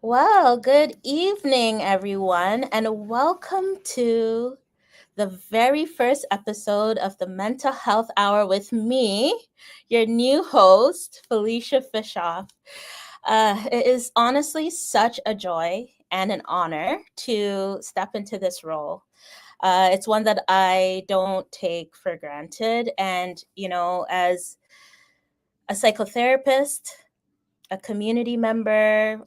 Well, good evening, everyone, and welcome to the very first episode of the Mental Health Hour with me, your new host, Felicia Fischhoff. It is honestly such a joy and an honor to step into this role. It's one that I don't take for granted. And, as a psychotherapist, a community member,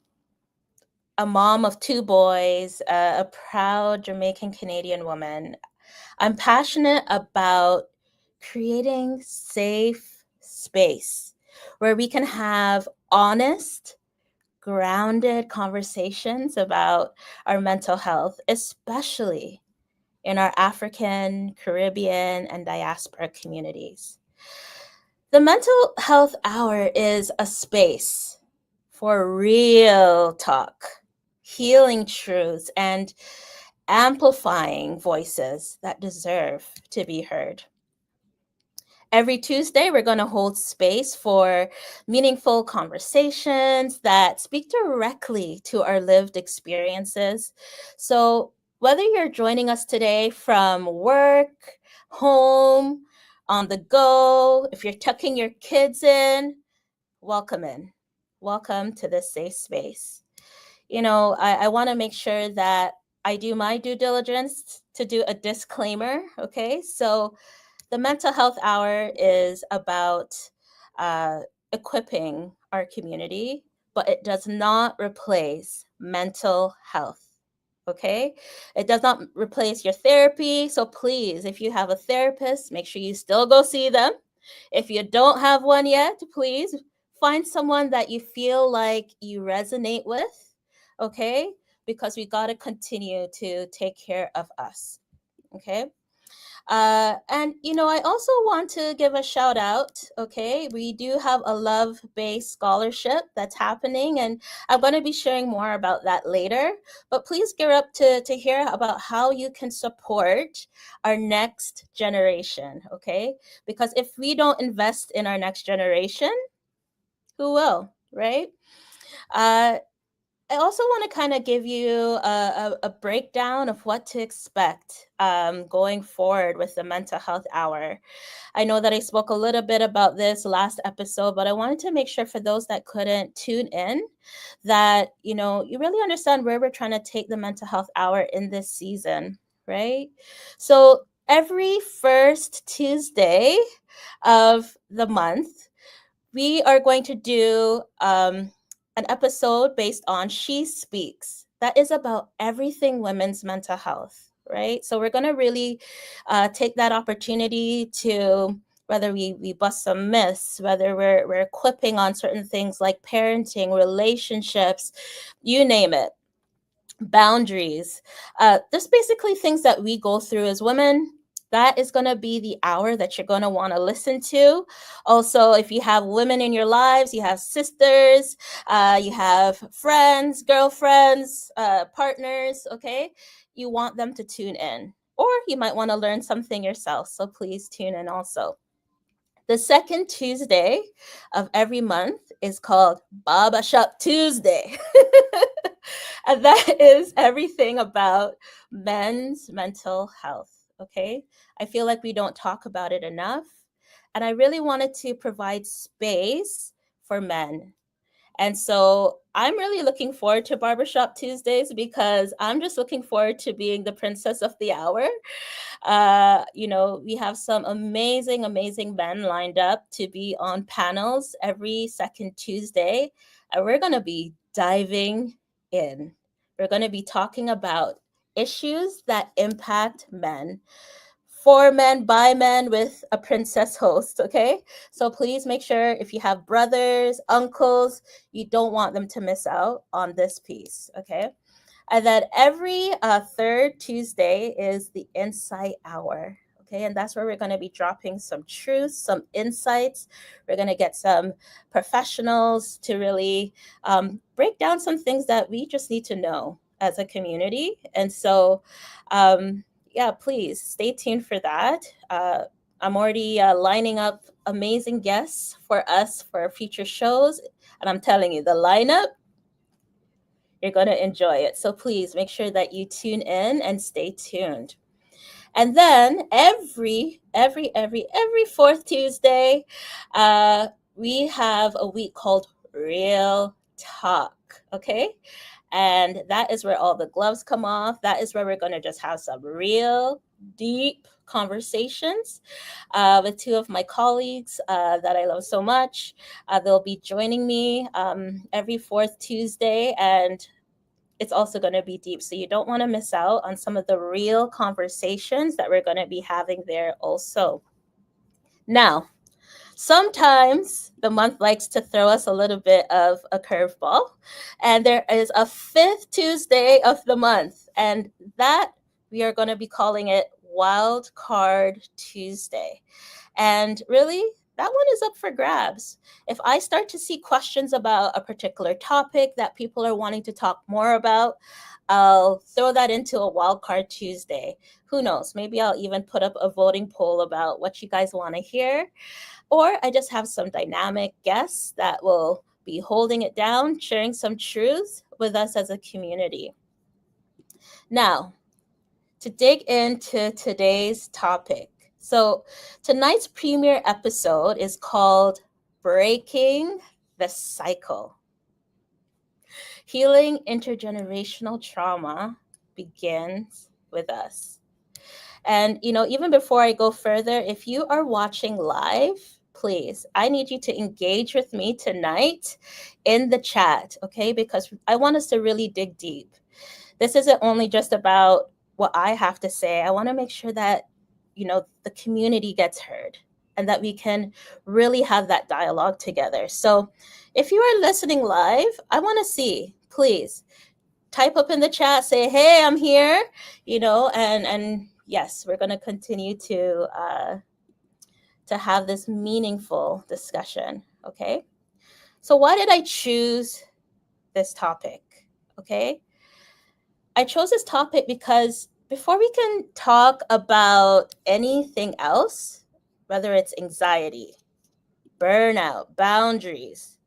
a mom of two boys, a proud Jamaican Canadian woman. I'm passionate about creating safe space where we can have honest, grounded conversations about our mental health, especially in our African, Caribbean, and diaspora communities. The Mental Health Hour is a space for real talk, healing truths, and amplifying voices that deserve to be heard. Every Tuesday, we're going to hold space for meaningful conversations that speak directly to our lived experiences. So, whether you're joining us today from work, home, on the go, if you're tucking your kids welcome in. Welcome to this safe space. I want to make sure that I do my due diligence to do a disclaimer. Okay. So, the Mental Health Hour is about uh, equipping our community, but it does not replace mental health. Okay. It does not replace your therapy. So, please, if you have a therapist, make sure you still go see them. If you don't have one yet, please find someone that you feel like you resonate with, okay? Because we got to continue to take care of us, okay? I also want to give a shout out. Okay, we do have a love based scholarship that's happening, and I'm going to be sharing more about that later. But please gear up to hear about how you can support our next generation. Okay, because if we don't invest in our next generation, who will, right? Uh, I also want to kind of give you a breakdown of what to expect going forward with the mental health hour. I know that I spoke a little bit about this last episode, but I wanted to make sure for those that couldn't tune in that, you really understand where we're trying to take the mental health hour in this season, right? So every first Tuesday of the month, we are going to do an episode based on She Speaks. That is about everything women's mental health, right? So we're going to really take that opportunity to whether we bust some myths, whether we're equipping on certain things like parenting, relationships, you name it, boundaries. There's basically things that we go through as women. That is going to be the hour that you're going to want to listen to. Also, if you have women in your lives, you have sisters, you have friends, girlfriends, partners, okay? You want them to tune in. Or you might want to learn something yourself. So please tune in also. The second Tuesday of every month is called Baba Shop Tuesday. And that is everything about men's mental health. Okay. I feel like we don't talk about it enough. And I really wanted to provide space for men. And so I'm really looking forward to Barbershop Tuesdays because I'm just looking forward to being the princess of the hour. We have some amazing, amazing men lined up to be on panels every second Tuesday. And we're going to be diving in. We're going to be talking about issues that impact men for men, by men, with a princess host, okay? So please make sure if you have brothers, uncles, you don't want them to miss out on this piece, okay? And then every third Tuesday is the Insight Hour. Okay, and that's where we're going to be dropping some truths, some insights. We're going to get some professionals to really break down some things that we just need to know as a community. And so, yeah, please stay tuned for that. I'm already lining up amazing guests for us for future shows. And I'm telling you, the lineup, You're going to enjoy it. So please make sure that you tune in and stay tuned. And then every fourth Tuesday, uh, we have a week called Real Talk. Okay. And that is where all the gloves come off. That is where we're going to just have some real deep conversations with two of my colleagues that I love so much. They'll be joining me every fourth Tuesday, and it's also going to be deep. So you don't want to miss out on some of the real conversations that we're going to be having there also. Now, sometimes the month likes to throw us a little bit of a curveball, and there is a fifth Tuesday of the month, and that we are going to be calling it Wild Card Tuesday. And really, that one is up for grabs. If I start to see questions about a particular topic that people are wanting to talk more about, I'll throw that into a Wildcard Tuesday. Who knows? Maybe I'll even put up a voting poll about what you guys want to hear. Or I just have some dynamic guests that will be holding it down, sharing some truths with us as a community. Now, to dig into today's topic. So, tonight's premiere episode is called Breaking the Cycle. Healing intergenerational trauma begins with us. And, even before I go further, if you are watching live, please, I need you to engage with me tonight in the chat, okay? Because I want us to really dig deep. This isn't only just about what I have to say. I want to make sure that, the community gets heard and that we can really have that dialogue together. So if you are listening live, I want to see, please type up in the chat, say, hey, I'm here, and yes, we're going to continue to have this meaningful discussion. Okay. So why did I choose this topic? Okay. I chose this topic because before we can talk about anything else, whether it's anxiety, burnout, boundaries,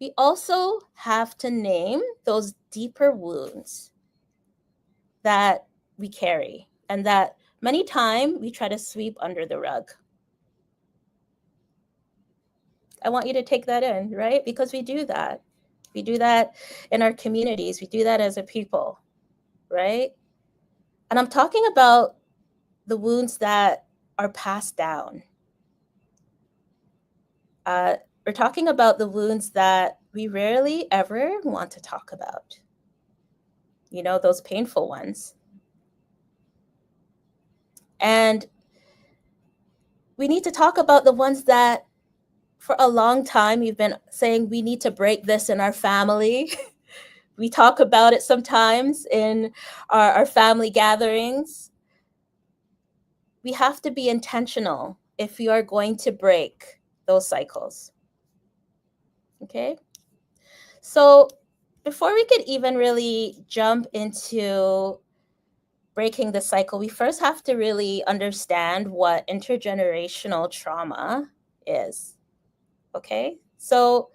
we also have to name those deeper wounds that we carry and that many times we try to sweep under the rug. I want you to take that in, right? Because we do that. We do that in our communities. We do that as a people, right? And I'm talking about the wounds that are passed down. We're talking about the wounds that we rarely ever want to talk about. Those painful ones. And we need to talk about the ones that for a long time we've been saying we need to break this in our family. We talk about it sometimes in our family gatherings. We have to be intentional if we are going to break those cycles. Okay? So before we could even really jump into breaking the cycle, we first have to really understand what intergenerational trauma is. Okay? So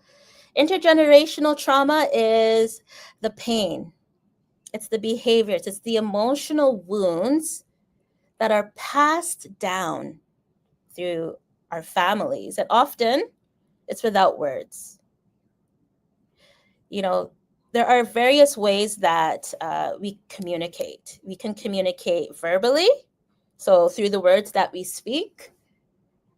intergenerational trauma is the pain, it's the behaviors, it's the emotional wounds that are passed down through our families. And often it's without words. There are various ways that we communicate. We can communicate verbally, so through the words that we speak.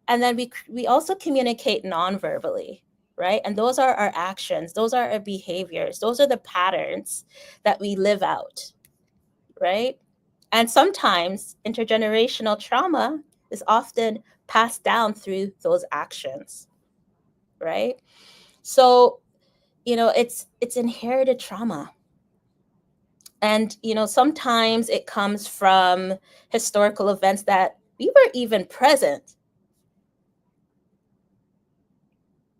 And then we also communicate non-verbally, right? And those are our actions. Those are our behaviors. Those are the patterns that we live out, right? And sometimes intergenerational trauma is often passed down through those actions, right? So, it's inherited trauma. And, sometimes it comes from historical events that we were even present.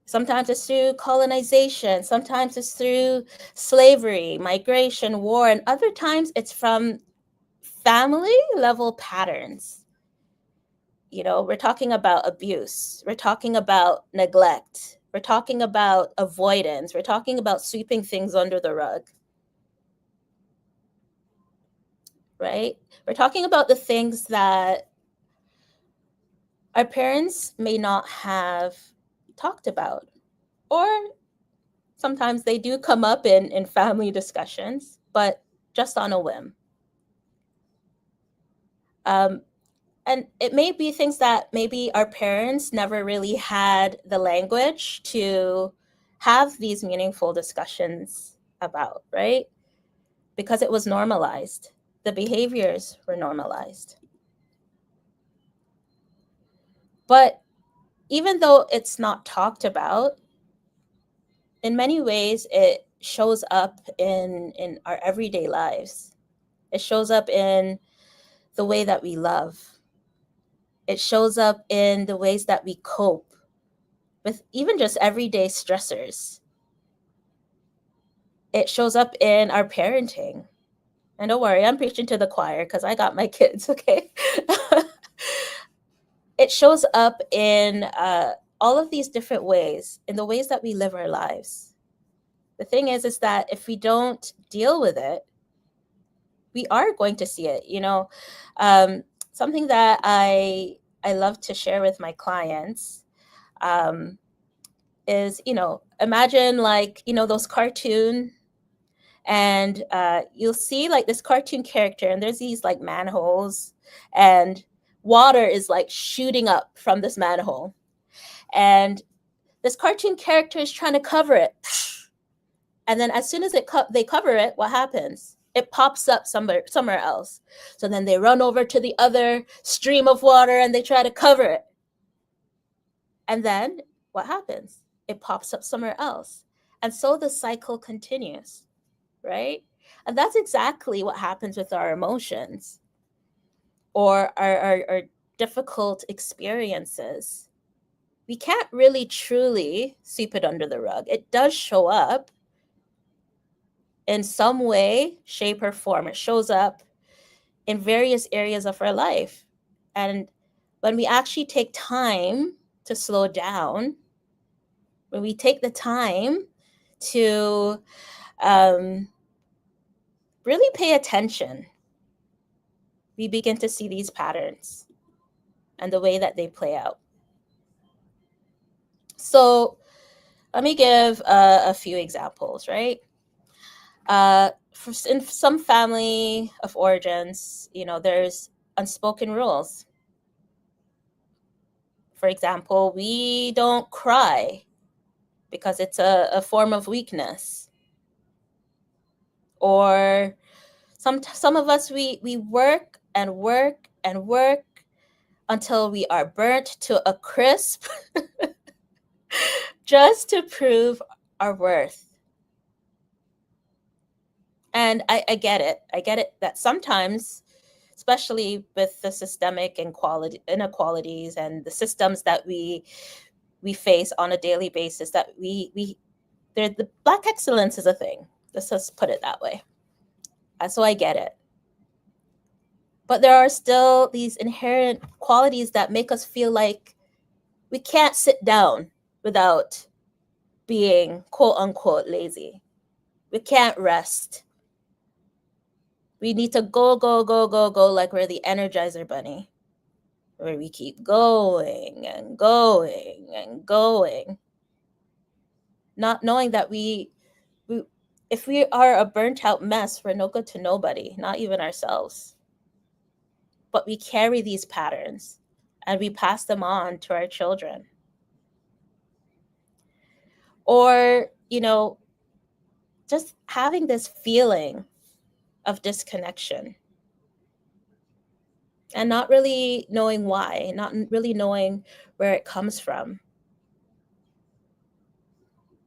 Sometimes it's through colonization. Sometimes it's through slavery, migration, war. And other times it's from family level patterns. We're talking about abuse. We're talking about neglect. We're talking about avoidance. We're talking about sweeping things under the rug. right? We're talking about the things that our parents may not have talked about, or sometimes they do come up in family discussions, but just on a whim. Um, and it may be things that maybe our parents never really had the language to have these meaningful discussions about, right? Because it was normalized. The behaviors were normalized. But even though it's not talked about, in many ways it shows up in our everyday lives. It shows up in the way that we love. It shows up in the ways that we cope with even just everyday stressors. It shows up in our parenting. And don't worry, I'm preaching to the choir because I got my kids, okay? It shows up in all of these different ways, in the ways that we live our lives. The thing is that if we don't deal with it, we are going to see it. Something that I love to share with my clients um, is, imagine like, those cartoon, and you'll see like this cartoon character, and there's these like manholes, and water is like shooting up from this manhole, and this cartoon character is trying to cover it, and then as soon as they cover it, what happens? It pops up somewhere else. So then they run over to the other stream of water and they try to cover it, and then what happens? It pops up somewhere else, and so the cycle continues, right? And that's exactly what happens with our emotions or our difficult experiences. We can't really truly sweep it under the rug. It does show up in some way, shape, or form. It shows up in various areas of our life. And when we actually take time to slow down, when we take the time to really pay attention, we begin to see these patterns and the way that they play out. So let me give a few examples, right? In some family of origins, there's unspoken rules. For example, we don't cry because it's a form of weakness. Or some of us, we work and work and work until we are burnt to a crisp just to prove our worth. And I get it. I get it that sometimes, especially with the systemic inequalities and the systems that we face on a daily basis, that the Black excellence is a thing. Let's just put it that way. So I get it. But there are still these inherent qualities that make us feel like we can't sit down without being quote unquote lazy. We can't rest. We need to go, go, go, go, go, like we're the Energizer Bunny, where we keep going and going and going, not knowing that if we are a burnt out mess, we're no good to nobody, not even ourselves. But we carry these patterns and we pass them on to our children. Or, just having this feeling of disconnection and not really knowing why, not really knowing where it comes from.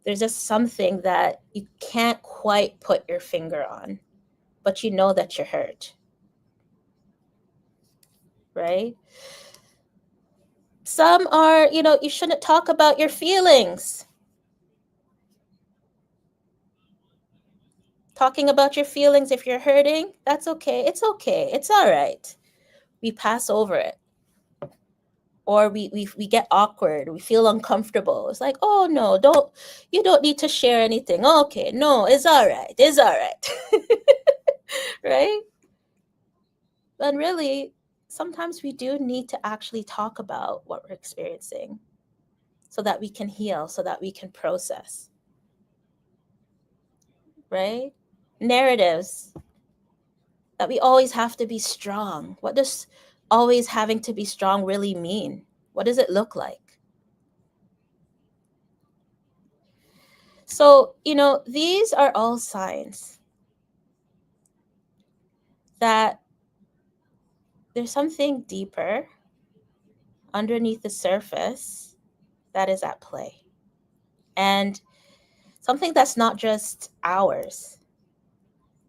There's just something that you can't quite put your finger on, but you know that you're hurt, right? Some are, you shouldn't talk about your feelings. Talking about your feelings, if you're hurting, that's okay. It's okay. It's all right. We pass over it. Or we get awkward. We feel uncomfortable. It's like, oh no, you don't need to share anything. Okay, no, it's all right. It's all right. Right? And really, sometimes we do need to actually talk about what we're experiencing so that we can heal, so that we can process, right? Narratives that we always have to be strong. What does always having to be strong really mean? What does it look like? So, these are all signs that there's something deeper underneath the surface that is at play. And something that's not just ours,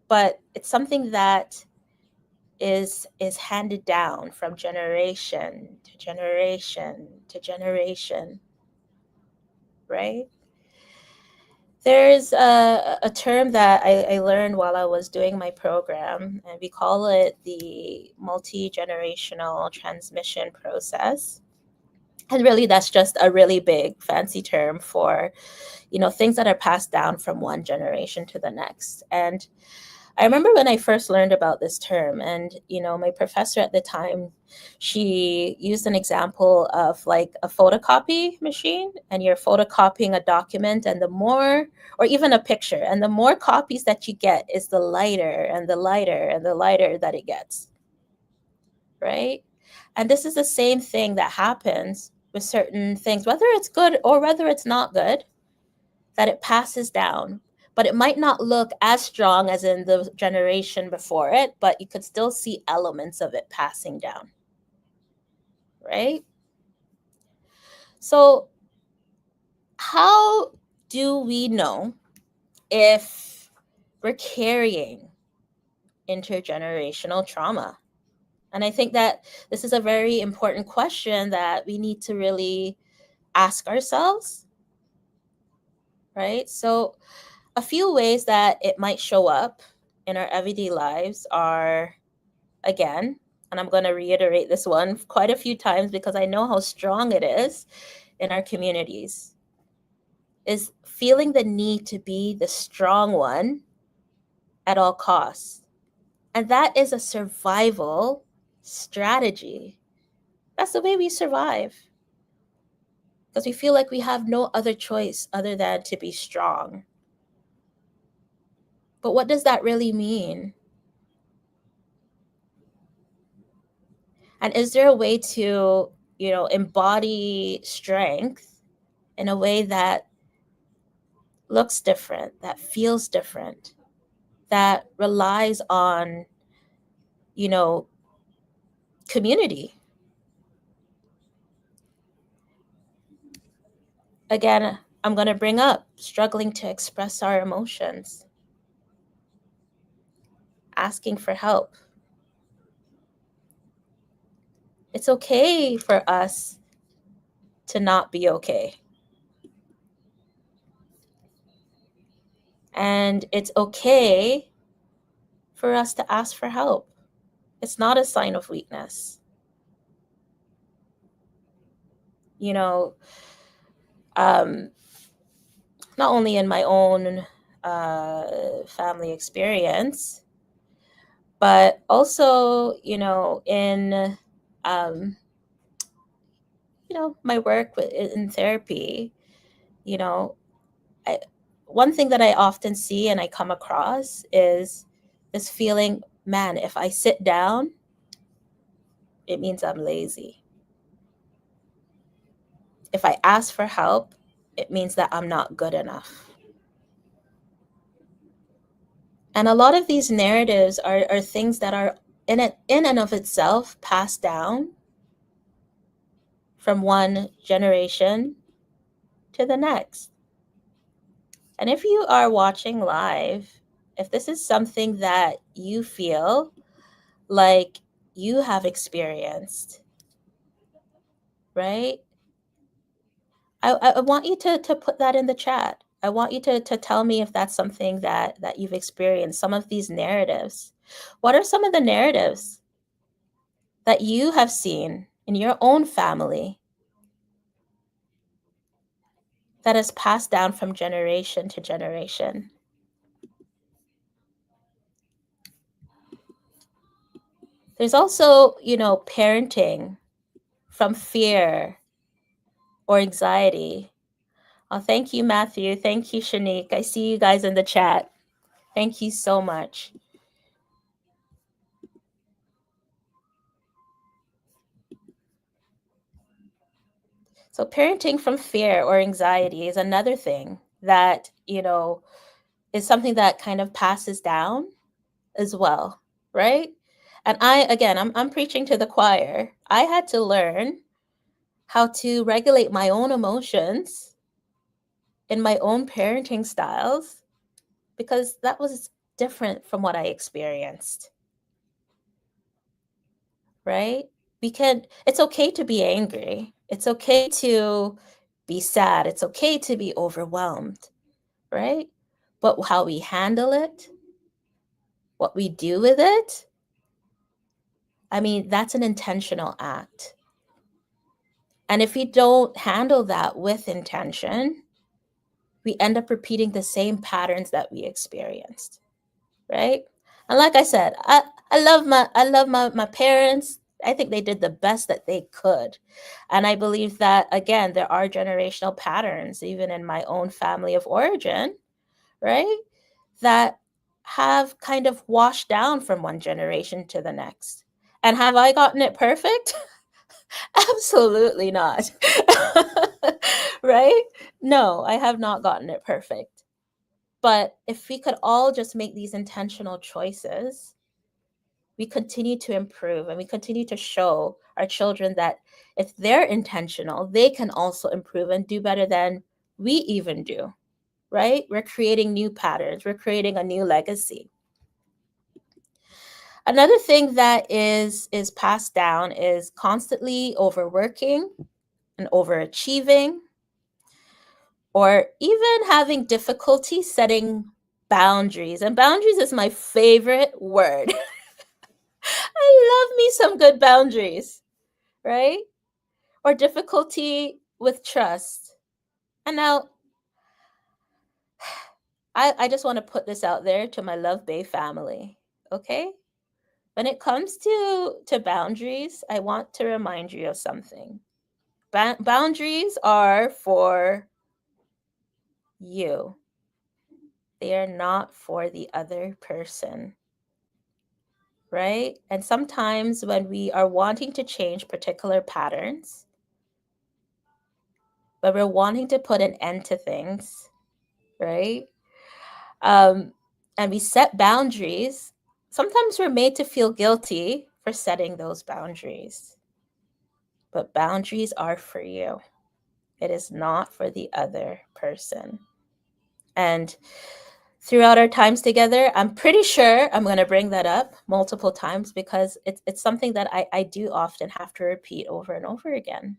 but it's something that is handed down from generation to generation to generation, right? There's a term that I learned while I was doing my program, and we call it the multi-generational transmission process. And really, that's just a really big fancy term for, things that are passed down from one generation to the next. And I remember when I first learned about this term, and my professor at the time, she used an example of like a photocopy machine, and you're photocopying a document, and the more, or even a picture, and the more copies that you get is the lighter and the lighter and the lighter that it gets, right? And this is the same thing that happens with certain things, whether it's good or whether it's not good, that it passes down. But it might not look as strong as in the generation before it, but you could still see elements of it passing down, right? So, how do we know if we're carrying intergenerational trauma? And I think that this is a very important question that we need to really ask ourselves, right? So, a few ways that it might show up in our everyday lives are, again, and I'm going to reiterate this one quite a few times because I know how strong it is in our communities, is feeling the need to be the strong one at all costs. And that is a survival strategy. That's the way we survive, because we feel like we have no other choice other than to be strong. But what does that really mean? And is there a way to, embody strength in a way that looks different, that feels different, that relies on, you know, community? Again, I'm going to bring up struggling to express our emotions, asking for help. It's okay for us to not be okay. And it's okay for us to ask for help. It's not a sign of weakness. You know, um, not only in my own family experience, but also, in um, my work in therapy. You know, I, one thing that I often see and I come across is this feeling, man, if I sit down, it means I'm lazy. If I ask for help, it means that I'm not good enough. And a lot of these narratives are things that are in and of itself passed down from one generation to the next. And if you are watching live, if this is something that you feel like you have experienced, right? I want you to put that in the chat. I want you to tell me if that's something that you've experienced, some of these narratives. What are some of the narratives that you have seen in your own family that is passed down from generation to generation? There's also, parenting from fear or anxiety. Oh, thank you, Matthew. Thank you, Shanique. I see you guys in the chat. Thank you so much. So, parenting from fear or anxiety is another thing that, is something that kind of passes down as well, right? And I'm preaching to the choir. I had to learn how to regulate my own emotions in my own parenting styles because that was different from what I experienced, right? It's okay to be angry. It's okay to be sad. It's okay to be overwhelmed, right? But how we handle it, what we do with it, I mean, that's an intentional act. And if we don't handle that with intention, we end up repeating the same patterns that we experienced, right? And like I said, I love my parents. I think they did the best that they could. And I believe that again, there are generational patterns even in my own family of origin, right? That have kind of washed down from one generation to the next. And have I gotten it perfect? Absolutely not. Right? No, I have not gotten it perfect. But if we could all just make these intentional choices, we continue to improve and we continue to show our children that if they're intentional, they can also improve and do better than we even do, right? We're creating new patterns, we're creating a new legacy. Another thing that is passed down is constantly overworking and overachieving, or even having difficulty setting boundaries. And boundaries is my favorite word. I love me some good boundaries, right? Or difficulty with trust. And now, I just want to put this out there to my Love Bay family, okay? When it comes to boundaries, I want to remind you of something. Boundaries are for you. They are not for the other person, right? And sometimes when we are wanting to change particular patterns, when we're wanting to put an end to things, right? Um, and we set boundaries, sometimes we're made to feel guilty for setting those boundaries. But boundaries are for you. It is not for the other person. And throughout our times together, I'm pretty sure I'm going to bring that up multiple times because it's something that I do often have to repeat over and over again.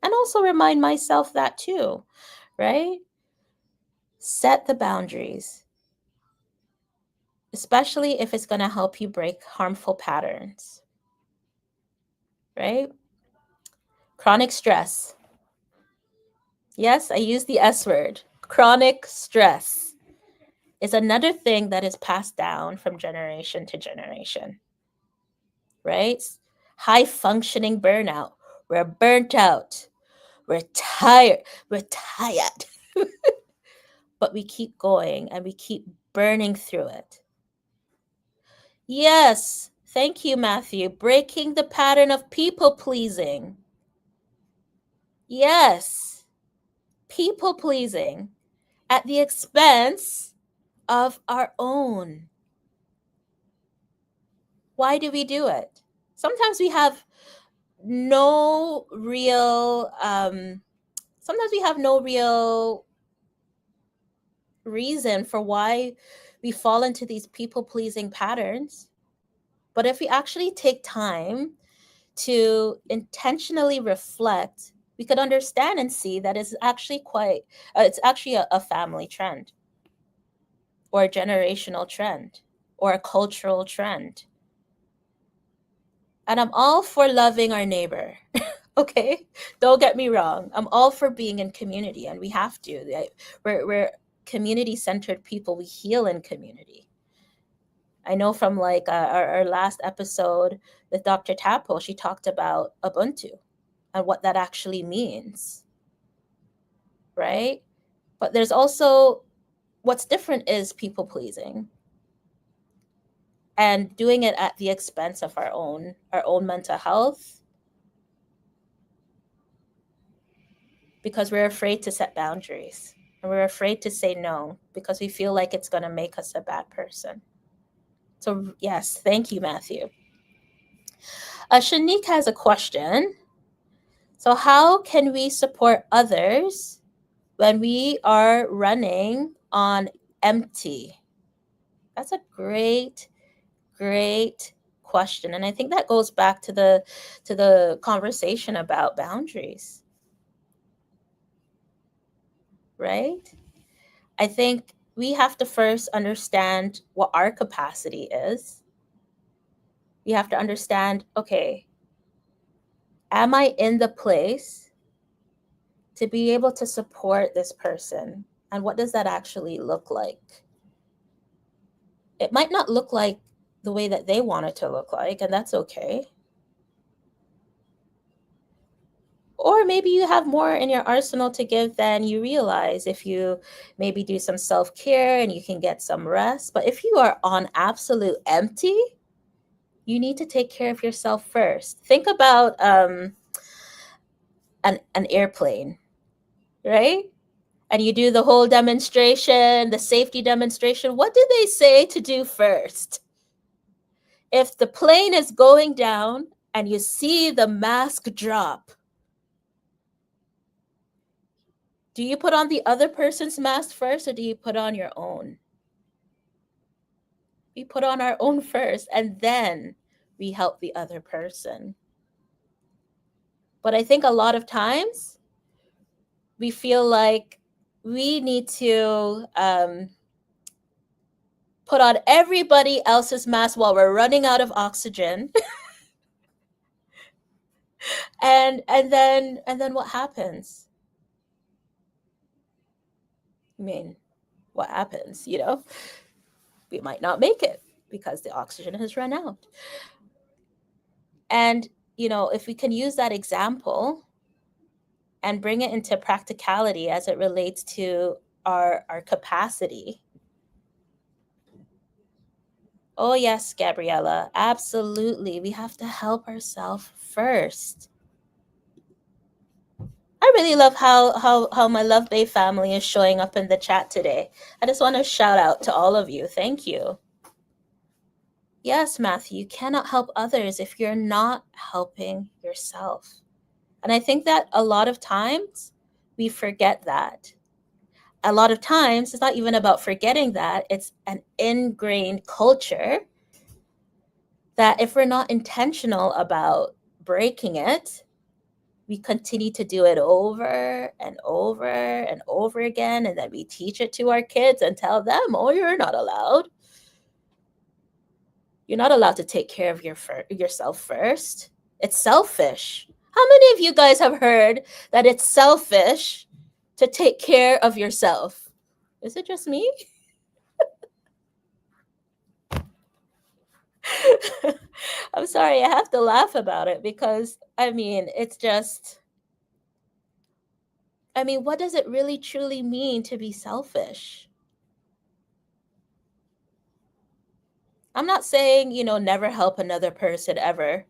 And also remind myself that too, right? Set the boundaries, especially if it's going to help you break harmful patterns, right? Chronic stress. Yes, I use the S word. Chronic stress is another thing that is passed down from generation to generation, right? High functioning burnout. We're burnt out. We're tired. We're tired. But we keep going and we keep burning through it. Yes, thank you, Matthew. Breaking the pattern of people pleasing. Yes, people pleasing at the expense of our own. Why do we do it? Sometimes we have no real sometimes we have no real reason for why we fall into these people pleasing patterns. But if we actually take time to intentionally reflect, we could understand and see that it's actually a family trend or a generational trend or a cultural trend. And I'm all for loving our neighbor. Okay, don't get me wrong. I'm all for being in community, and we have to. We're community centered people. We heal in community. I know from like our last episode with Dr. Tapo, she talked about Ubuntu and what that actually means, right? But there's also what's different is people pleasing and doing it at the expense of our own mental health because we're afraid to set boundaries and we're afraid to say no because we feel like it's going to make us a bad person. So yes, thank you, Matthew. Shanique has a question. So how can we support others when we are running on empty? That's a great question, and I think that goes back to the conversation about boundaries, right? I think we have to first understand what our capacity is. We have to understand, okay, am I in the place to be able to support this person? And what does that actually look like? It might not look like the way that they want it to look like, and that's okay. Or maybe you have more in your arsenal to give than you realize if you maybe do some self-care and you can get some rest. But if you are on absolute empty, you need to take care of yourself first. Think about an airplane, right? And you do the whole demonstration, the safety demonstration. What do they say to do first? If the plane is going down and you see the mask drop, do you put on the other person's mask first or do you put on your own? We put on our own first and then we help the other person. But I think a lot of times we feel like we need to put on everybody else's mask while we're running out of oxygen. and then what happens? I mean, what happens? We might not make it because the oxygen has run out. And if we can use that example and bring it into practicality as it relates to our capacity. Oh yes, Gabriella, absolutely. We have to help ourselves first. I really love how my Love Bay family is showing up in the chat today. I just want to shout out to all of you. Thank you. Yes, Matthew, you cannot help others if you're not helping yourself. And I think that a lot of times we forget that. A lot of times it's not even about forgetting that, it's an ingrained culture that if we're not intentional about breaking it, we continue to do it over and over and over again. And then we teach it to our kids and tell them, oh, you're not allowed. You're not allowed to take care of yourself first. It's selfish. How many of you guys have heard that it's selfish to take care of yourself? Is it just me? I'm sorry, I have to laugh about it because, it's just, what does it really truly mean to be selfish? I'm not saying, never help another person ever.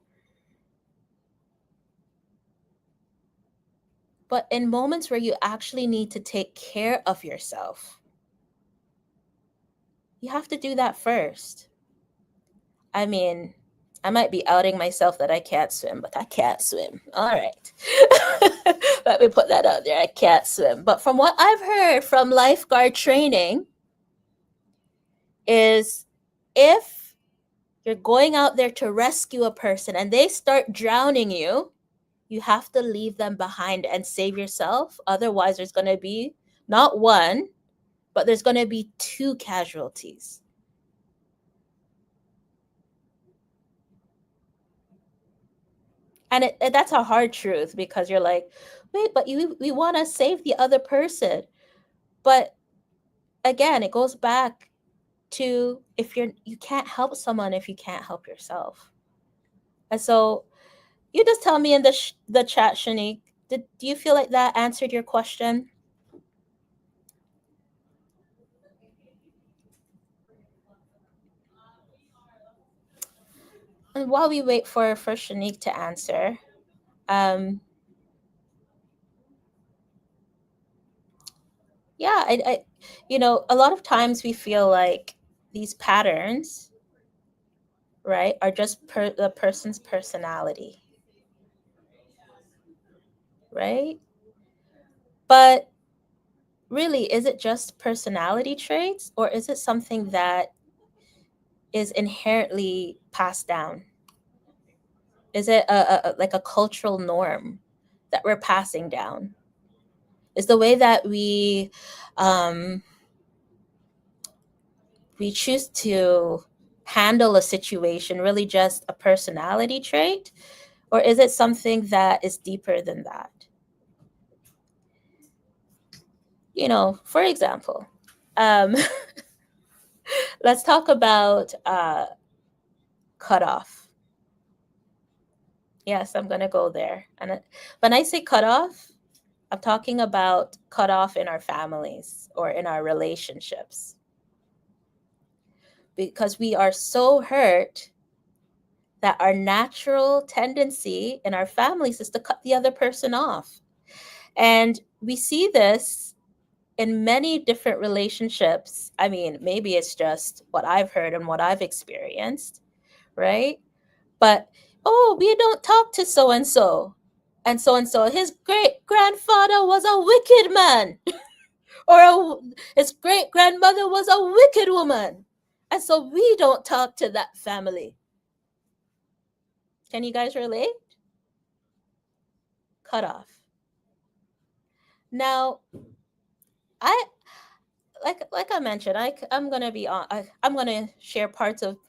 But in moments where you actually need to take care of yourself, you have to do that first. I might be outing myself that I can't swim, but I can't swim. All right. Let me put that out there. I can't swim. But from what I've heard from lifeguard training is if you're going out there to rescue a person and they start drowning you, you have to leave them behind and save yourself. Otherwise, there's going to be not one, but there's going to be two casualties. And that's a hard truth because you're like, wait, but we want to save the other person. But again, it goes back to if you can't help someone if you can't help yourself. And so you just tell me in the chat, Shanique, do you feel like that answered your question? And while we wait for Shanique to answer, um, yeah, a lot of times we feel like these patterns, right, are just the person's personality, right? But really, is it just personality traits, or is it something that is inherently passed down? Is it like a cultural norm that we're passing down? Is the way that um, we choose to handle a situation really just a personality trait, or is it something that is deeper than that? For example, um, let's talk about cutoff. Yes, I'm going to go there. And when I say cutoff, I'm talking about cutoff in our families or in our relationships. Because we are so hurt that our natural tendency in our families is to cut the other person off. And we see this in many different relationships. I mean, maybe it's just what I've heard and what I've experienced, right? But, oh, we don't talk to so and so. And so, his great grandfather was a wicked man, or his great grandmother was a wicked woman. And so we don't talk to that family. Can you guys relate? Cut off. Now, I like I mentioned, I'm gonna be on. I'm gonna share parts of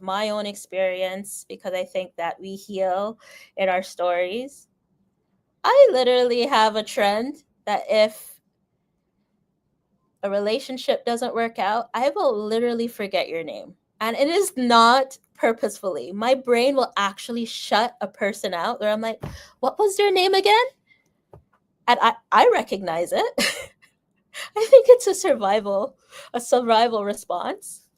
my own experience because I think that we heal in our stories. I literally have a trend that if a relationship doesn't work out, I will literally forget your name. And it is not purposefully. My brain will actually shut a person out where I'm like, what was their name again? And I recognize it. I think it's a survival response.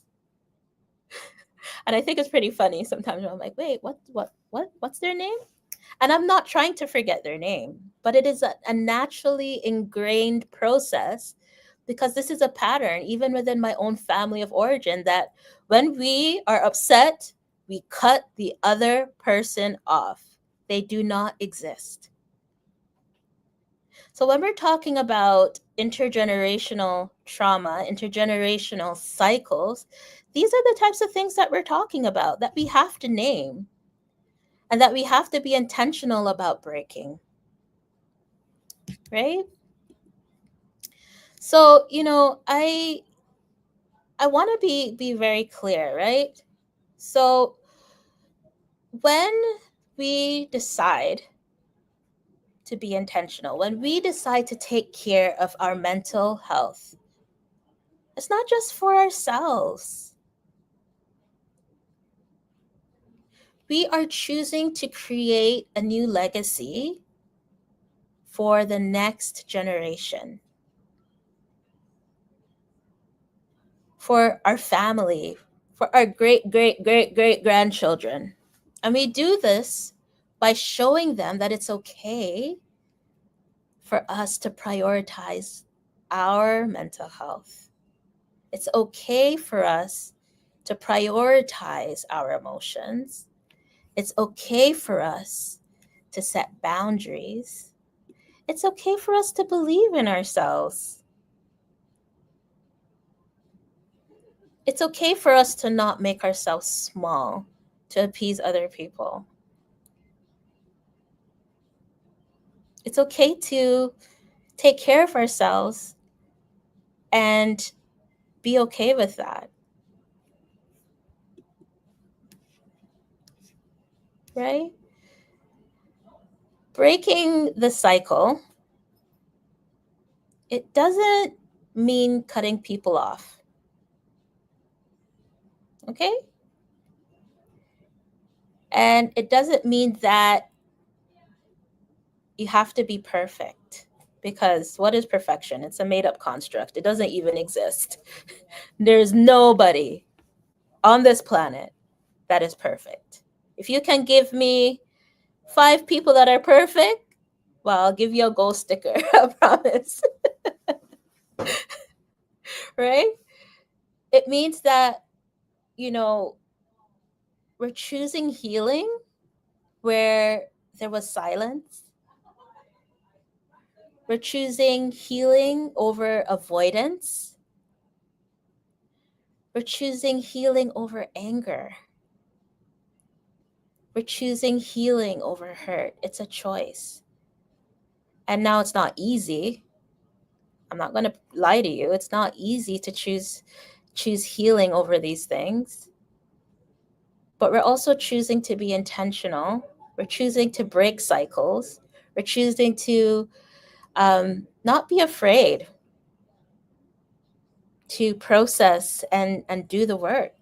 And I think it's pretty funny sometimes when I'm like, wait, what's their name? And I'm not trying to forget their name, but it is a naturally ingrained process because this is a pattern, even within my own family of origin, that when we are upset, we cut the other person off. They do not exist. So when we're talking about intergenerational trauma, intergenerational cycles, these are the types of things that we're talking about that we have to name and that we have to be intentional about breaking, right? So, I want to be very clear, right? So, when we decide to be intentional, when we decide to take care of our mental health, it's not just for ourselves. We are choosing to create a new legacy for the next generation, for our family, for our great, great, great, great grandchildren. And we do this by showing them that it's okay for us to prioritize our mental health. It's okay for us to prioritize our emotions. It's okay for us to set boundaries. It's okay for us to believe in ourselves. It's okay for us to not make ourselves small to appease other people. It's okay to take care of ourselves and be okay with that, right? Breaking the cycle, it doesn't mean cutting people off. Okay? And it doesn't mean that you have to be perfect, because what is perfection? It's a made up construct. It doesn't even exist. There's nobody on this planet that is perfect. If you can give me 5 people that are perfect, well, I'll give you a gold sticker. I promise. Right? It means that, you know, we're choosing healing where there was silence. We're choosing healing over avoidance. We're choosing healing over anger. We're choosing healing over hurt. It's a choice. And now it's not easy. I'm not going to lie to you. It's not easy to choose healing over these things. But we're also choosing to be intentional. We're choosing to break cycles. We're choosing to not be afraid to process and do the work.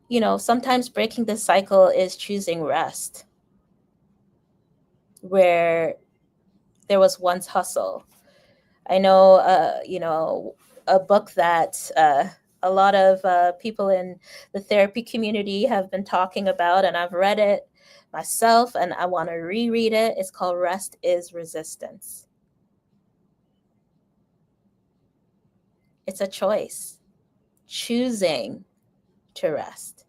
You know, sometimes breaking the cycle is choosing rest where there was once hustle. I know, a book that a lot of people in the therapy community have been talking about, and I've read it myself, and I want to reread it. It's called Rest is Resistance. It's a choice, choosing to rest.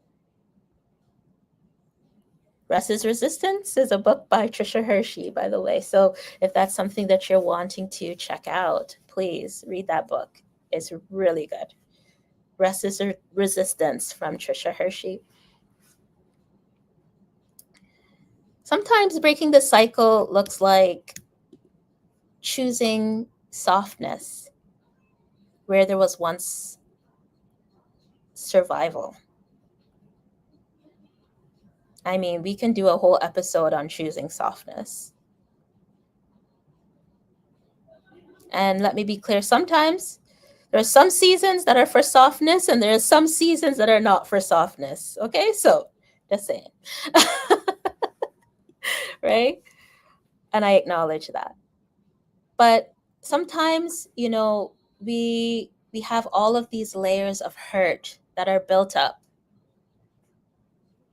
Rest is Resistance is a book by Tricia Hershey, by the way. So if that's something that you're wanting to check out, please read that book. It's really good. Rest is Resistance from Tricia Hershey. Sometimes breaking the cycle looks like choosing softness where there was once survival. I mean, we can do a whole episode on choosing softness. And let me be clear, sometimes there are some seasons that are for softness, and there are some seasons that are not for softness. Okay, so just saying. Right? And I acknowledge that. But sometimes, we have all of these layers of hurt that are built up.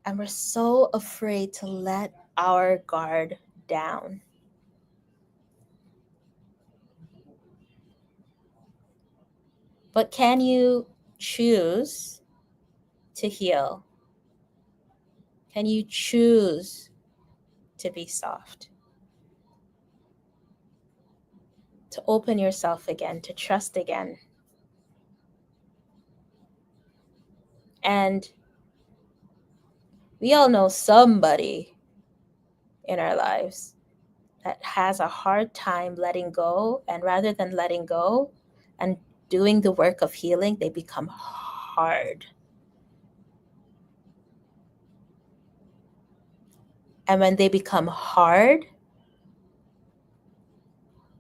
And we're so afraid to let our guard down. But can you choose to heal? Can you choose to be soft? To open yourself again, to trust again. And we all know somebody in our lives that has a hard time letting go. And rather than letting go and doing the work of healing, they become hard. And when they become hard,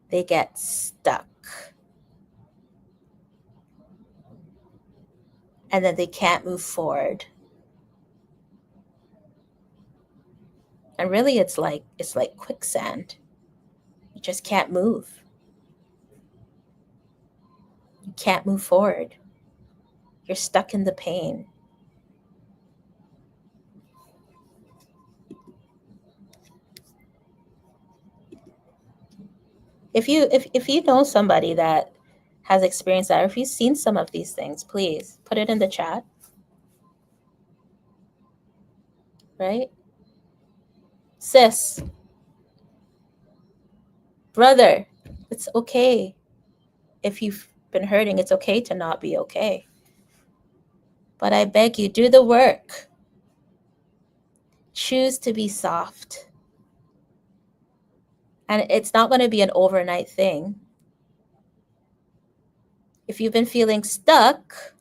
they get stuck. And then they can't move forward. And really it's like quicksand. You just can't move. You can't move forward. You're stuck in the pain. If you know somebody that has experienced that, or if you've seen some of these things, please put it in the chat. Right? Sis, brother, it's okay. If you've been hurting, it's okay to not be okay. But I beg you, do the work. Choose to be soft. And it's not going to be an overnight thing. If you've been feeling stuck,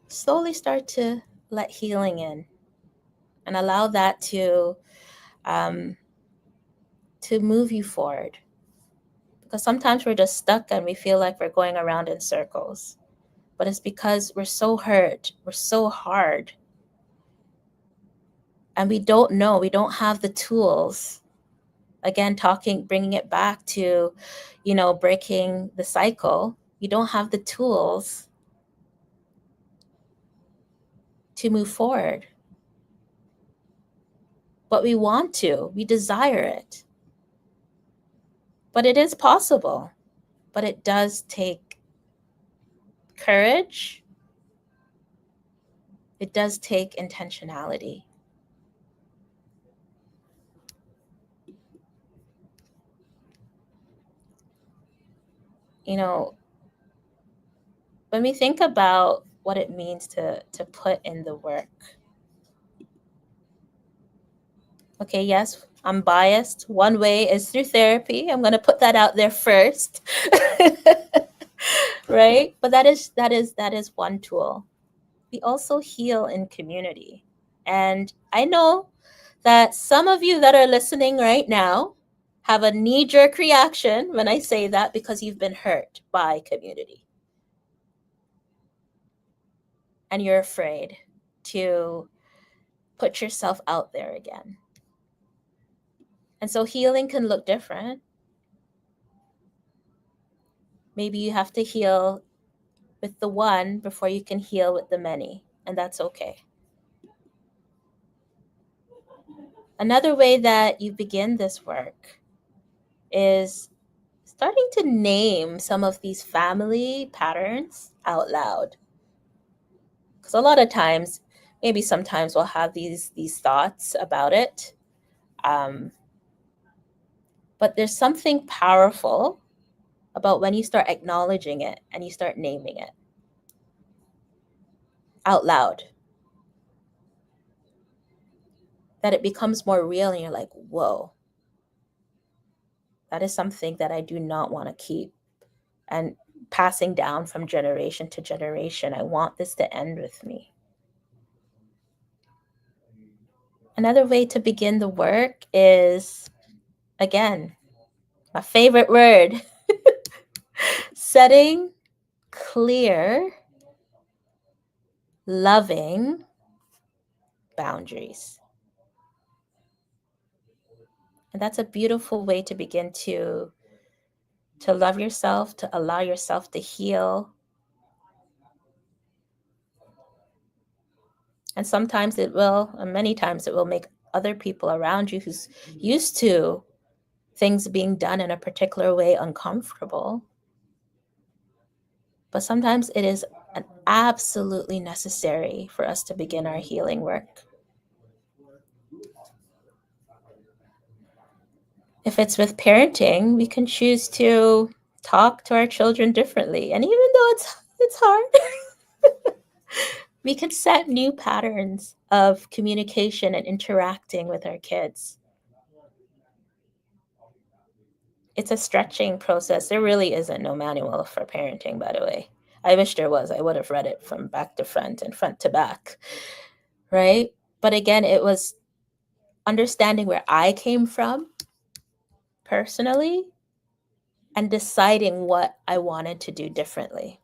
slowly start to let healing in and allow that to move you forward. Because sometimes we're just stuck and we feel like we're going around in circles. But it's because we're so hurt, we're so hard, and we don't know, we don't have the tools. Again, bringing it back to, breaking the cycle, you don't have the tools to move forward. But we want to, we desire it. But it is possible. But it does take courage. It does take intentionality. You know, when we think about what it means to put in the work. Okay, yes, I'm biased. One way is through therapy. I'm going to put that out there first. Right? But that is one tool. We also heal in community. And I know that some of you that are listening right now have a knee-jerk reaction when I say that because you've been hurt by community. And you're afraid to put yourself out there again. And so healing can look different. Maybe you have to heal with the one before you can heal with the many, and that's okay. Another way that you begin this work is starting to name some of these family patterns out loud. Because a lot of times, maybe sometimes we'll have these thoughts about it. But there's something powerful about when you start acknowledging it and you start naming it out loud. That it becomes more real and you're like, whoa, that is something that I do not want to keep. And passing down from generation to generation. I want this to end with me. Another way to begin the work is, again, my favorite word, setting clear, loving boundaries. And that's a beautiful way to begin to love yourself, to allow yourself to heal. And sometimes it will, and many times it will make other people around you who's used to things being done in a particular way uncomfortable. But sometimes it is absolutely necessary for us to begin our healing work. If it's with parenting, we can choose to talk to our children differently. And even though it's hard, we can set new patterns of communication and interacting with our kids. It's a stretching process. There really isn't no manual for parenting, by the way. I wish there was. I would have read it from back to front and front to back, right? But again, it was understanding where I came from personally and deciding what I wanted to do differently.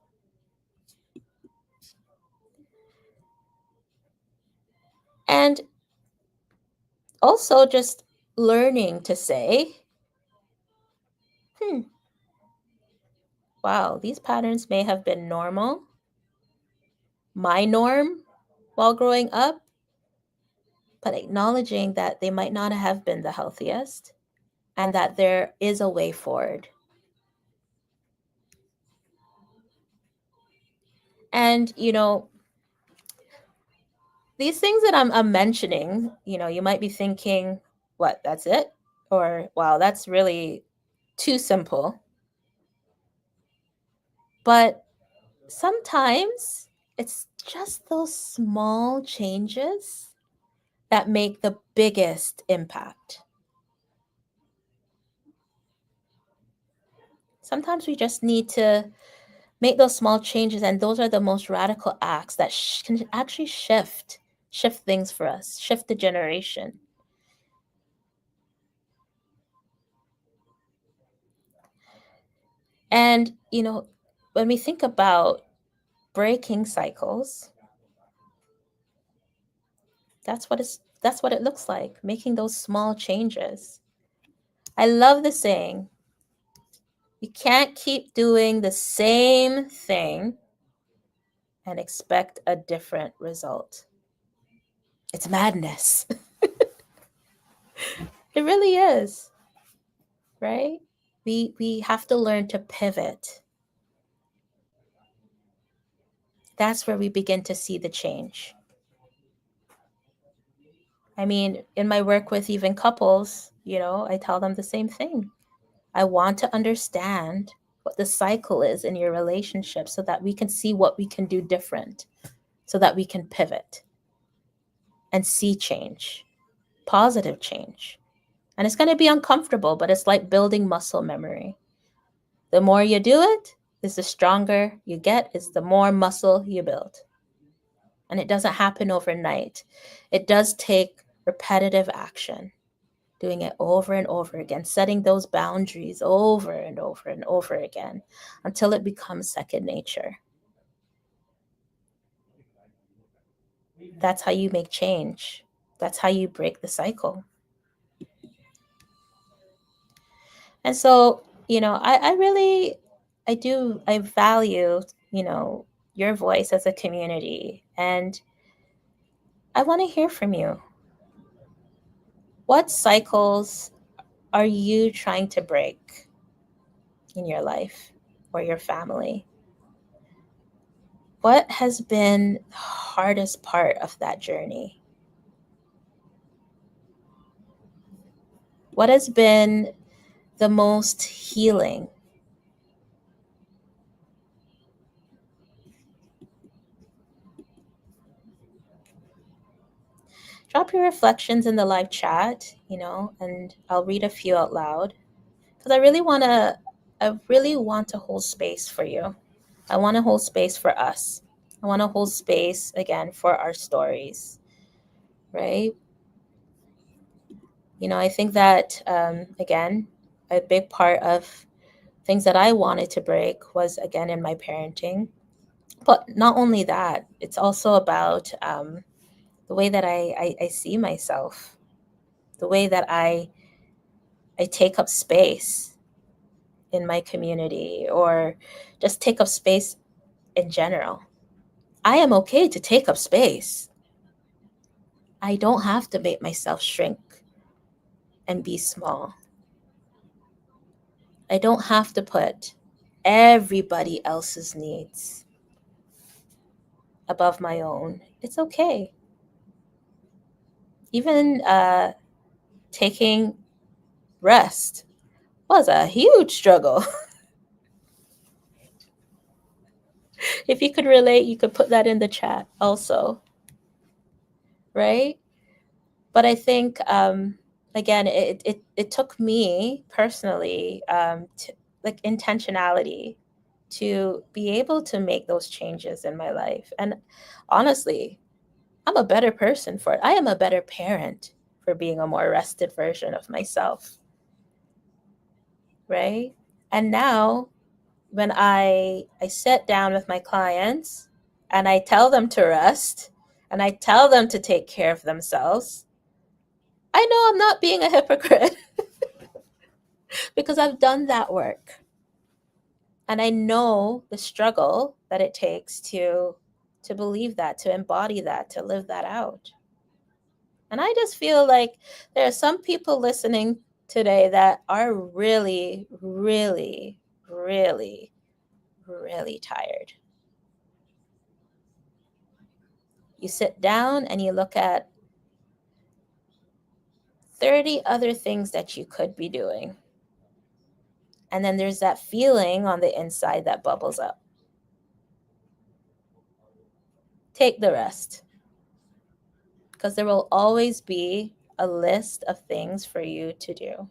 And also just learning to say, wow, these patterns may have been normal, my norm while growing up, but acknowledging that they might not have been the healthiest and that there is a way forward. And, these things that I'm mentioning, you might be thinking, what, that's it? Or, wow, that's really too simple. But sometimes it's just those small changes that make the biggest impact. Sometimes we just need to make those small changes, and those are the most radical acts that can actually shift things for us, shift the generation. And, when we think about breaking cycles, that's what it looks like, making those small changes. I love the saying, you can't keep doing the same thing and expect a different result. It's madness. It really is, right? We have to learn to pivot. That's where we begin to see the change. I mean, in my work with even couples, I tell them the same thing. I want to understand what the cycle is in your relationship so that we can see what we can do different, so that we can pivot and see change, positive change. And it's going to be uncomfortable, but it's like building muscle memory. The more you do it, is the stronger you get, is the more muscle you build. And it doesn't happen overnight. It does take repetitive action, doing it over and over again, setting those boundaries over and over and over again until it becomes second nature. That's how you make change. That's how you break the cycle. And so, I value, your voice as a community. And I want to hear from you. What cycles are you trying to break in your life or your family? What has been the hardest part of that journey? What has been the most healing? Drop your reflections in the live chat, and I'll read a few out loud because I really want to hold space for you. I want to hold space for us. I want to hold space again for our stories, right? I think that, again, a big part of things that I wanted to break was, again, in my parenting. But not only that, it's also about the way that I see myself, the way that I take up space in my community, or just take up space in general. I am okay to take up space. I don't have to make myself shrink and be small. I don't have to put everybody else's needs above my own. It's okay. Even taking rest was a huge struggle. If you could relate, you could put that in the chat also, right? But I think, again, it took me personally, like intentionality to be able to make those changes in my life. And honestly, I'm a better person for it. I am a better parent for being a more rested version of myself, right? And now when I sit down with my clients and I tell them to rest and I tell them to take care of themselves, I know I'm not being a hypocrite because I've done that work. And I know the struggle that it takes to believe that, to embody that, to live that out. And I just feel like there are some people listening today that are really, really, really, really tired. You sit down and you look at 30 other things that you could be doing. And then there's that feeling on the inside that bubbles up. Take the rest, because there will always be a list of things for you to do.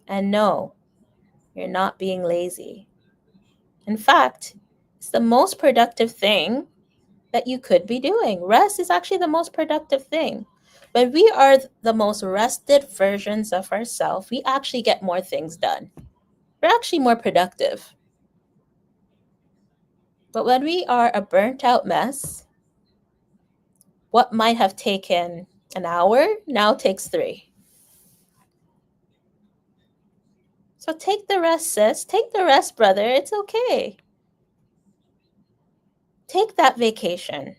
And no, you're not being lazy. In fact, it's the most productive thing that you could be doing. Rest is actually the most productive thing. When we are the most rested versions of ourselves, we actually get more things done. we're actually more productive. But when we are a burnt out mess, what might have taken an hour now takes 3. So take the rest, sis. Take the rest, brother. It's okay. Take that vacation.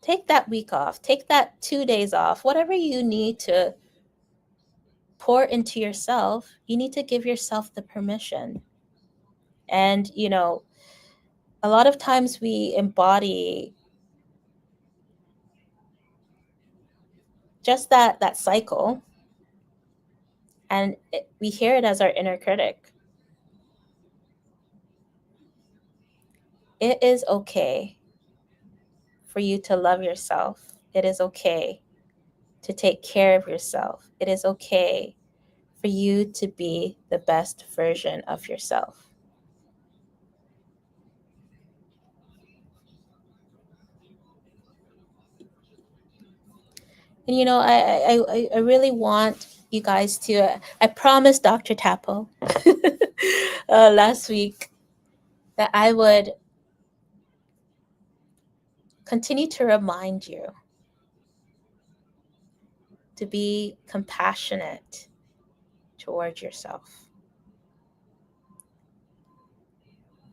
Take that week off. Take that 2 days off. Whatever you need to pour into yourself, you need to give yourself the permission. And, a lot of times we embody just that cycle, and we hear it as our inner critic. It is okay for you to love yourself. It is okay to take care of yourself. It is okay for you to be the best version of yourself. And I really want you guys to. I promised Dr. Tapo last week that I would continue to remind you to be compassionate towards yourself.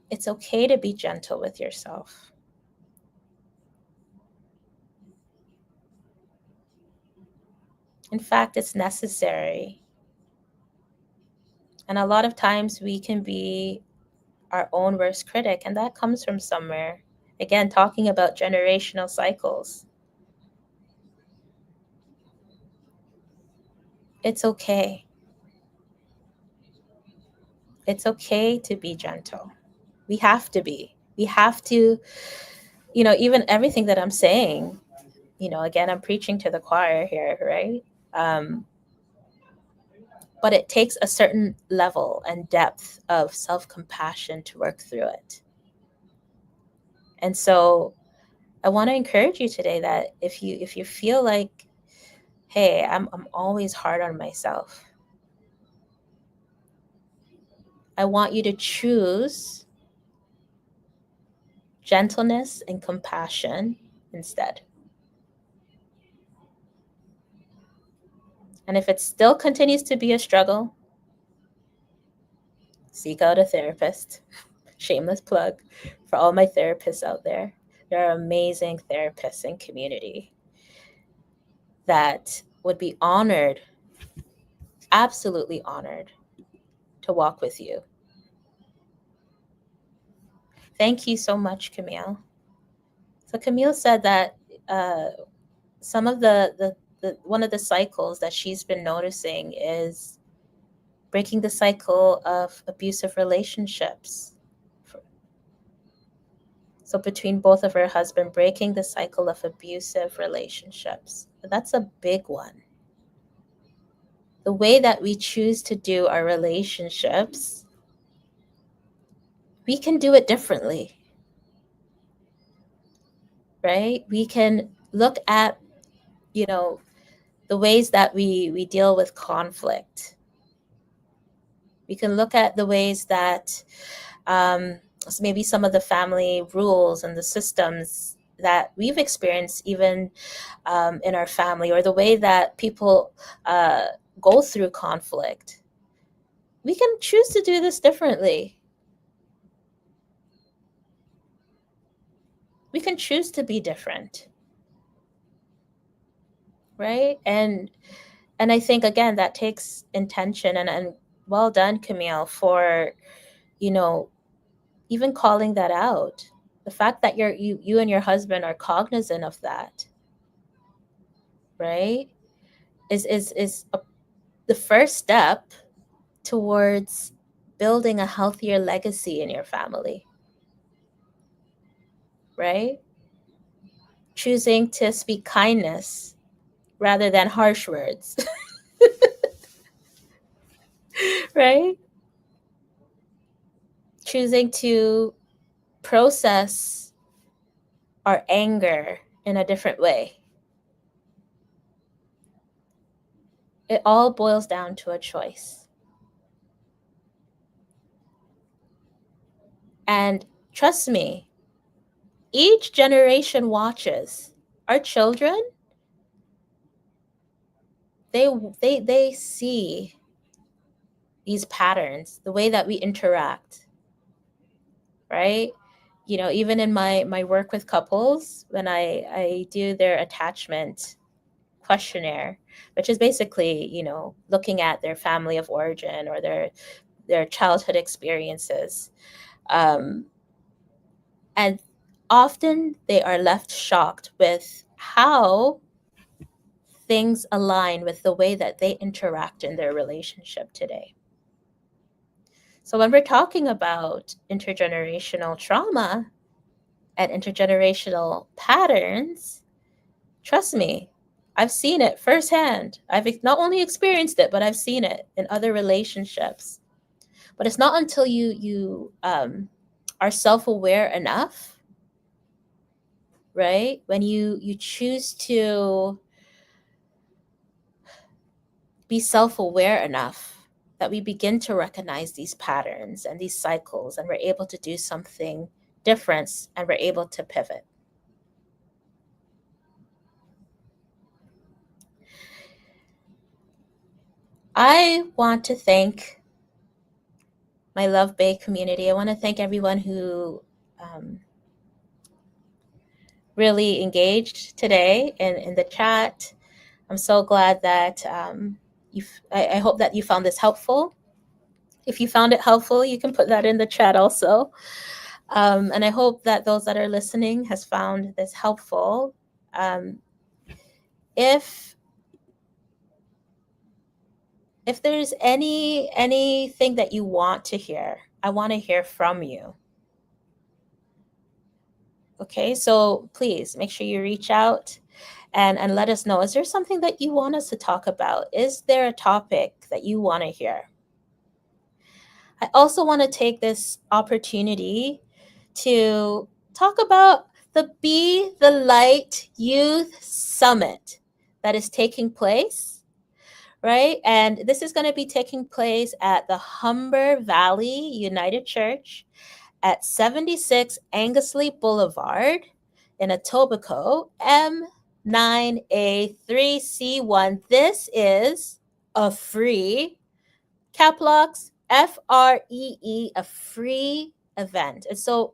It's okay to be gentle with yourself. In fact, it's necessary. And a lot of times we can be our own worst critic, and that comes from somewhere. Again, talking about generational cycles. It's okay. It's okay to be gentle. We have to be. We have to, even everything that I'm saying, again, I'm preaching to the choir here, right? But it takes a certain level and depth of self-compassion to work through it. And so I want to encourage you today that if you feel like, hey, I'm always hard on myself, I want you to choose gentleness and compassion instead. And if it still continues to be a struggle, seek out a therapist. Shameless plug for all my therapists out there. There are amazing therapists in community that would be honored, absolutely honored, to walk with you. Thank you so much, Camille. So Camille said that some of the one of the cycles that she's been noticing is breaking the cycle of abusive relationships. So between both of her husband, breaking the cycle of abusive relationships. That's a big one. The way that we choose to do our relationships, we can do it differently, right? We can look at, the ways that we deal with conflict. We can look at the ways that maybe some of the family rules and the systems that we've experienced even in our family, or the way that people go through conflict. We can choose to do this differently. We can choose to be different, right? And I think, again, that takes intention, and well done, Camille, for even calling that out. The fact that you and your husband are cognizant of that, right, is the first step towards building a healthier legacy in your family, right? Choosing to speak kindness rather than harsh words, right? Choosing to process our anger in a different way. It all boils down to a choice. And trust me, each generation watches. Our children, they they see these patterns, the way that we interact, right? You know, even in my work with couples, when I do their attachment questionnaire, which is basically, you know, looking at their family of origin or their childhood experiences, um, and often they are left shocked with how things align with the way that they interact in their relationship today. So when we're talking about intergenerational trauma and intergenerational patterns, trust me, I've seen it firsthand. I've not only experienced it, but I've seen it in other relationships. But it's not until you are self-aware enough, right? When you choose to be self-aware enough that we begin to recognize these patterns and these cycles, and we're able to do something different, and we're able to pivot. I want to thank my Love Bay community. I want to thank everyone who um, really engaged today in the chat. I'm so glad that I hope that you found this helpful. If you found it helpful, you can put that in the chat also. And I hope that those that are listening has found this helpful. Um, if if there's anything that you want to hear, I want to hear from you. Okay, so please make sure you reach out and let us know. Is there something that you want us to talk about? Is there a topic that you want to hear? I also want to take this opportunity to talk about the Be the Light Youth Summit that is taking place, right? And this is going to be taking place at the Humber Valley United Church at 76 Angesley Boulevard in Etobicoke, M9A3C1. This is a free, caplocks, FREE, a free event. And so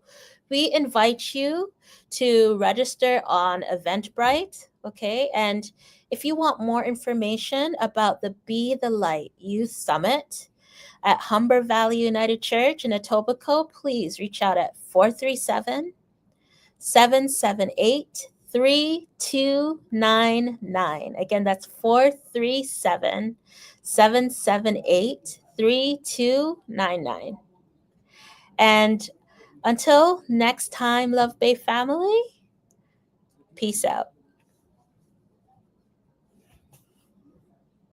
we invite you to register on Eventbrite, okay? And if you want more information about the Be the Light Youth Summit at Humber Valley United Church in Etobicoke, please reach out at 437 778 3299. Again, that's 437 778 3299. And until next time, Love Bay family, peace out.